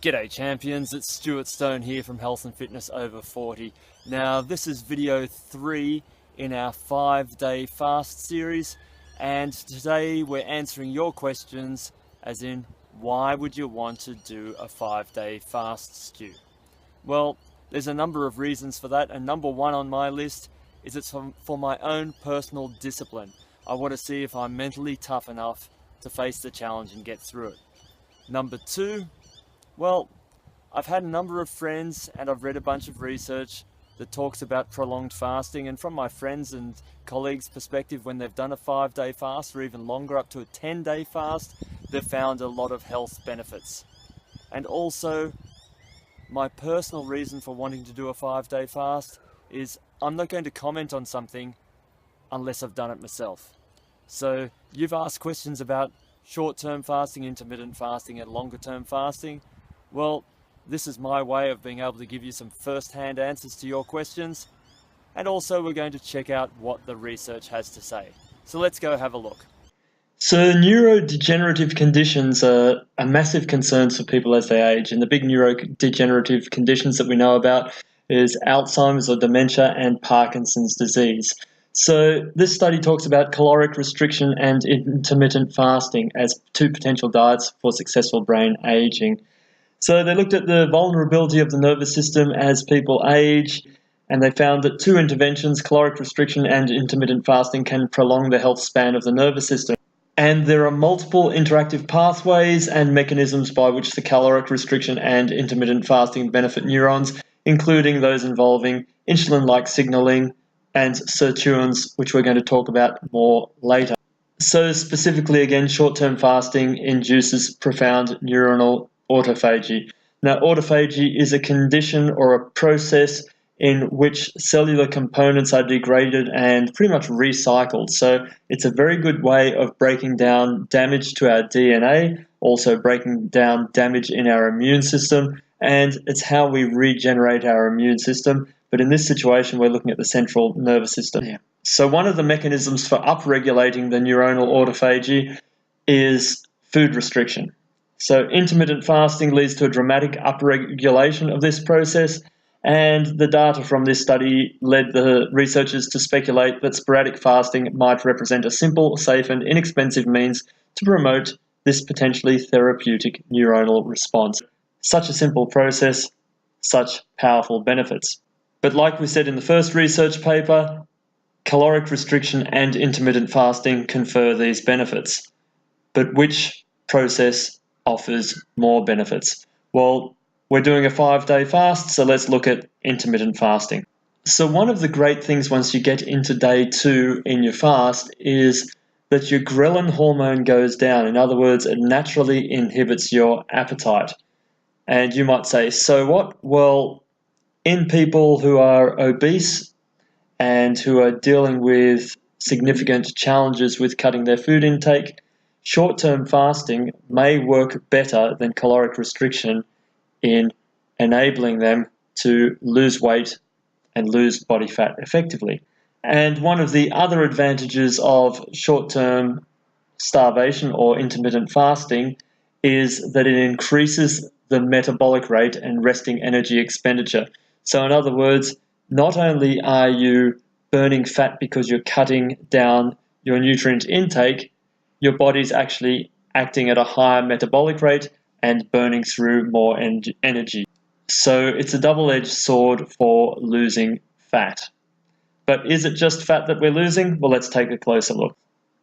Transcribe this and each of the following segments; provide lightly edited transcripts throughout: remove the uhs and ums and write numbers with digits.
G'day champions, it's Stuart Stone here from Health and Fitness Over 40. Now this is video 3 in our 5-day fast series, and today we're answering your questions as in, why would you want to do a 5-day fast, Stu? Well, there's a number of reasons for that, and number one on my list is it's for my own personal discipline. I want to see if I'm mentally tough enough to face the challenge and get through it. Number two, well, I've had a number of friends and I've read a bunch of research that talks about prolonged fasting, and from my friends and colleagues' perspective, when they've done a 5-day fast or even longer, up to a 10-day fast, they've found a lot of health benefits. And also, my personal reason for wanting to do a 5-day fast is I'm not going to comment on something unless I've done it myself. So you've asked questions about short-term fasting, intermittent fasting, and longer-term fasting. Well, this is my way of being able to give you some first-hand answers to your questions, and also we're going to check out what the research has to say. So let's go have a look. So neurodegenerative conditions are a massive concern for people as they age, and the big neurodegenerative conditions that we know about is Alzheimer's or dementia and Parkinson's disease. So this study talks about caloric restriction and intermittent fasting as two potential diets for successful brain aging. So they looked at the vulnerability of the nervous system as people age, and they found that two interventions, caloric restriction and intermittent fasting, can prolong the health span of the nervous system. And there are multiple interactive pathways and mechanisms by which the caloric restriction and intermittent fasting benefit neurons, including those involving insulin-like signaling and sirtuins, which we're going to talk about more later. So specifically, again, short-term fasting induces profound neuronal autophagy. Now, autophagy is a condition or a process in which cellular components are degraded and pretty much recycled. So it's a very good way of breaking down damage to our DNA, also breaking down damage in our immune system, and it's how we regenerate our immune system. But in this situation, we're looking at the central nervous system here. So one of the mechanisms for upregulating the neuronal autophagy is food restriction. So intermittent fasting leads to a dramatic upregulation of this process, and the data from this study led the researchers to speculate that sporadic fasting might represent a simple, safe, and inexpensive means to promote this potentially therapeutic neuronal response. Such a simple process, such powerful benefits. But like we said in the first research paper, caloric restriction and intermittent fasting confer these benefits. But which process offers more benefits? Well, we're doing a 5-day fast, so let's look at intermittent fasting. So one of the great things once you get into day 2 in your fast is that your ghrelin hormone goes down. In other words, it naturally inhibits your appetite. And you might say, so what? Well, in people who are obese and who are dealing with significant challenges with cutting their food intake, short-term fasting may work better than caloric restriction in enabling them to lose weight and lose body fat effectively. And one of the other advantages of short-term starvation or intermittent fasting is that it increases the metabolic rate and resting energy expenditure. So in other words, not only are you burning fat because you're cutting down your nutrient intake, your body's actually acting at a higher metabolic rate and burning through more energy. So it's a double-edged sword for losing fat. But is it just fat that we're losing? Well, let's take a closer look.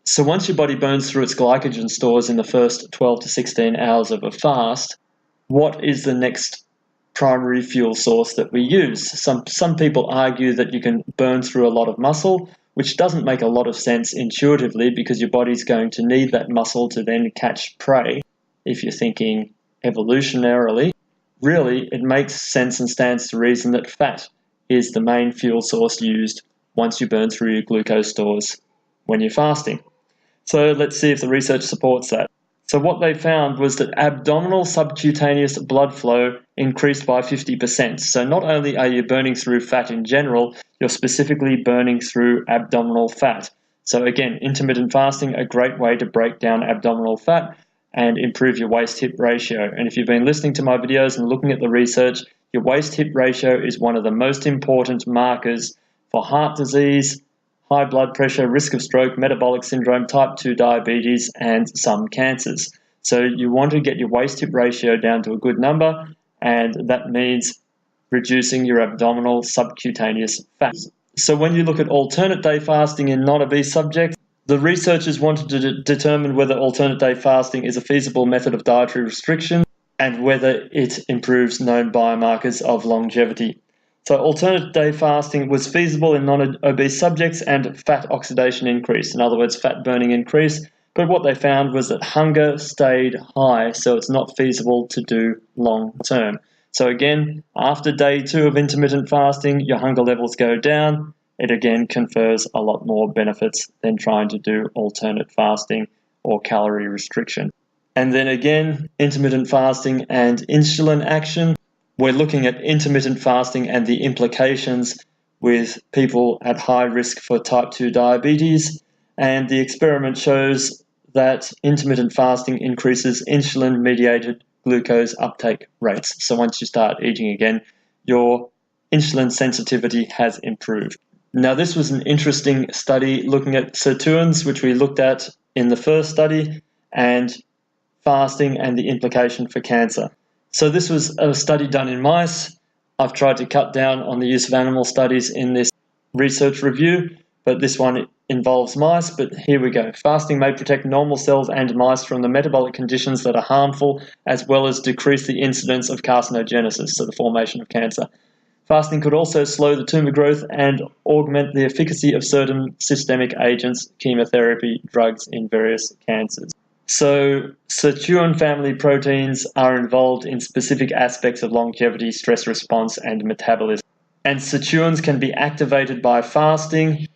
So once your body burns through its glycogen stores in the first 12 to 16 hours of a fast, what is the next primary fuel source that we use? Some people argue that you can burn through a lot of muscle, which doesn't make a lot of sense intuitively because your body's going to need that muscle to then catch prey. If you're thinking evolutionarily, really it makes sense and stands to reason that fat is the main fuel source used once you burn through your glucose stores when you're fasting. So let's see if the research supports that. So what they found was that abdominal subcutaneous blood flow increased by 50%. So not only are you burning through fat in general, you're specifically burning through abdominal fat. So again, intermittent fasting, a great way to break down abdominal fat. and improve your waist-hip ratio. And if you've been listening to my videos and looking at the research, your waist-hip ratio is one of the most important markers for heart disease, high blood pressure, risk of stroke, metabolic syndrome, type 2 diabetes, and some cancers. So you want to get your waist-hip ratio down to a good number, and that means reducing your abdominal subcutaneous fat. So when you look at alternate day fasting in non-obese subjects, the researchers wanted to determine whether alternate day fasting is a feasible method of dietary restriction and whether it improves known biomarkers of longevity. So alternate day fasting was feasible in non-obese subjects and fat oxidation increased, in other words, fat burning increased. But what they found was that hunger stayed high, so it's not feasible to do long term. So again, after day 2 of intermittent fasting, your hunger levels go down. It again confers a lot more benefits than trying to do alternate fasting or calorie restriction. And then again, intermittent fasting and insulin action. We're looking at intermittent fasting and the implications with people at high risk for type 2 diabetes. And the experiment shows that intermittent fasting increases insulin-mediated glucose uptake rates. So once you start eating again, your insulin sensitivity has improved. Now, this was an interesting study looking at sirtuins, which we looked at in the first study, and fasting and the implication for cancer. So this was a study done in mice. I've tried to cut down on the use of animal studies in this research review, but this one involves mice. But here we go. Fasting may protect normal cells and mice from the metabolic conditions that are harmful, as well as decrease the incidence of carcinogenesis, so the formation of cancer. Fasting could also slow the tumor growth and augment the efficacy of certain systemic agents, chemotherapy, drugs in various cancers. So sirtuin family proteins are involved in specific aspects of longevity, stress response, and metabolism. And sirtuins can be activated by fasting,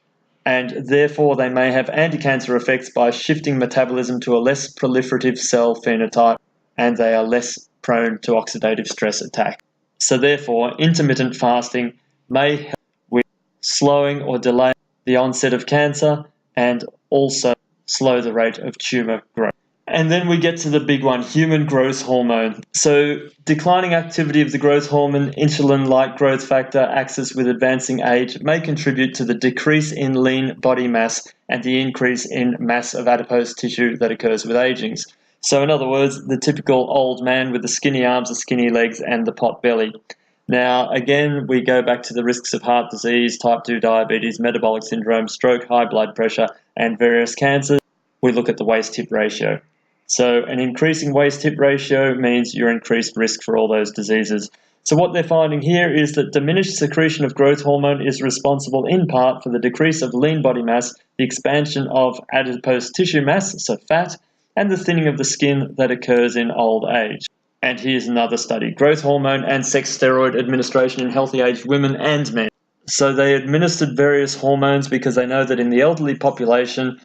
and therefore they may have anti-cancer effects by shifting metabolism to a less proliferative cell phenotype, and they are less prone to oxidative stress attack. So therefore, intermittent fasting may help with slowing or delaying the onset of cancer and also slow the rate of tumor growth. And then we get to the big one, human growth hormone. So declining activity of the growth hormone, insulin-like growth factor axis with advancing age may contribute to the decrease in lean body mass and the increase in mass of adipose tissue that occurs with aging. So in other words, the typical old man with the skinny arms, the skinny legs, and the pot belly. Now, again, we go back to the risks of heart disease, type 2 diabetes, metabolic syndrome, stroke, high blood pressure, and various cancers. We look at the waist-hip ratio. So an increasing waist-hip ratio means you're increased risk for all those diseases. So what they're finding here is that diminished secretion of growth hormone is responsible in part for the decrease of lean body mass, the expansion of adipose tissue mass, so fat, and the thinning of the skin that occurs in old age. And here's another study, growth hormone and sex steroid administration in healthy aged women and men. So they administered various hormones because they know that in the elderly population,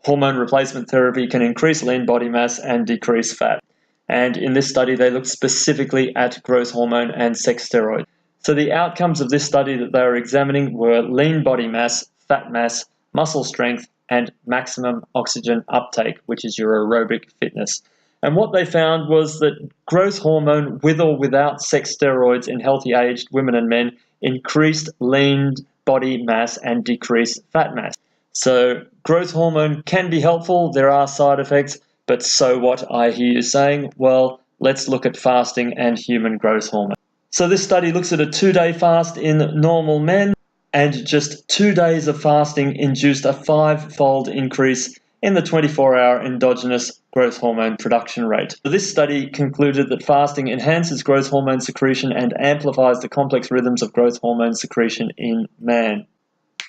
hormone replacement therapy can increase lean body mass and decrease fat. And in this study, they looked specifically at growth hormone and sex steroid. So the outcomes of this study that they were examining were lean body mass, fat mass, muscle strength, and maximum oxygen uptake, which is your aerobic fitness. And what they found was that growth hormone with or without sex steroids in healthy aged women and men increased lean body mass and decreased fat mass. So growth hormone can be helpful, there are side effects, but so what, I hear you saying? Well, let's look at fasting and human growth hormone. So this study looks at a 2-day fast in normal men, and just 2 days of fasting induced a 5-fold increase in the 24-hour endogenous growth hormone production rate. So this study concluded that fasting enhances growth hormone secretion and amplifies the complex rhythms of growth hormone secretion in man.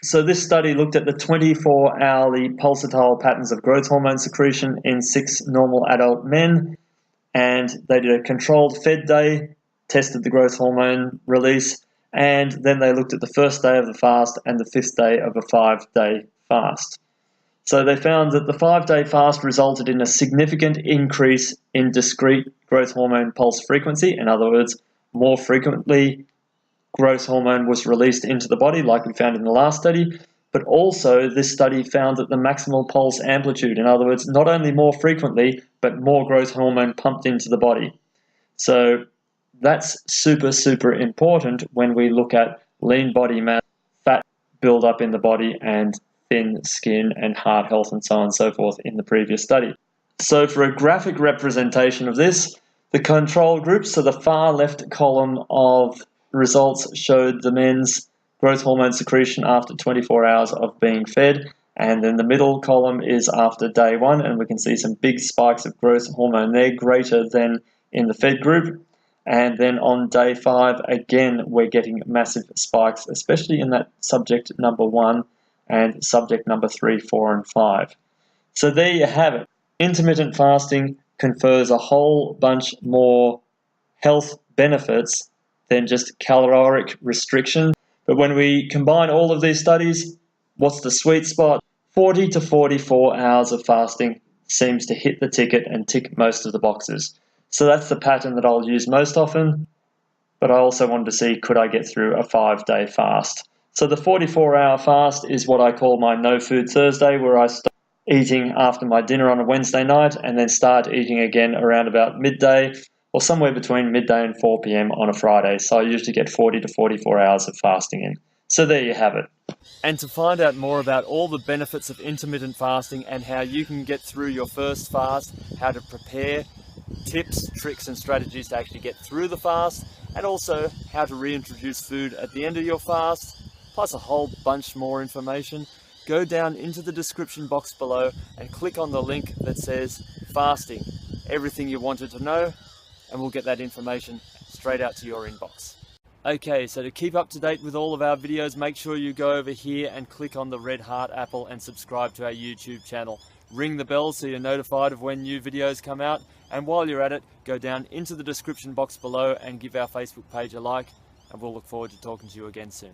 So this study looked at the 24-hourly pulsatile patterns of growth hormone secretion in 6 normal adult men, and they did a controlled fed day, tested the growth hormone release, and then they looked at the first day of the fast and the 5th day of a 5-day fast. So they found that the 5-day fast resulted in a significant increase in discrete growth hormone pulse frequency. In other words, more frequently growth hormone was released into the body, like we found in the last study, but also this study found that the maximal pulse amplitude, in other words, not only more frequently, but more growth hormone pumped into the body. So that's super, super important when we look at lean body mass, fat buildup in the body, and thin skin and heart health and so on and so forth in the previous study. So for a graphic representation of this, the control group, so the far left column of results showed the men's growth hormone secretion after 24 hours of being fed, and then the middle column is after day 1, and we can see some big spikes of growth hormone there, greater than in the fed group. And then on day 5, again, we're getting massive spikes, especially in that subject number 1 and subject number 3, 4, and 5. So there you have it. Intermittent fasting confers a whole bunch more health benefits than just caloric restriction. But when we combine all of these studies, what's the sweet spot? 40 to 44 hours of fasting seems to hit the ticket and tick most of the boxes. So that's the pattern that I'll use most often, but I also wanted to see, could I get through a 5-day fast? So the 44-hour fast is what I call my no food Thursday, where I stop eating after my dinner on a Wednesday night and then start eating again around about midday or somewhere between midday and 4 p.m. on a Friday. So I usually get 40 to 44 hours of fasting in. So there you have it. And to find out more about all the benefits of intermittent fasting and how you can get through your first fast, how to prepare, tips, tricks and strategies to actually get through the fast, and also how to reintroduce food at the end of your fast, plus a whole bunch more information, go down into the description box below and click on the link that says fasting. Everything you wanted to know, and we'll get that information straight out to your inbox. Okay, so to keep up to date with all of our videos, make sure you go over here and click on the red heart apple and subscribe to our YouTube channel. Ring the bell so you're notified of when new videos come out, and while you're at it, go down into the description box below and give our Facebook page a like, and we'll look forward to talking to you again soon.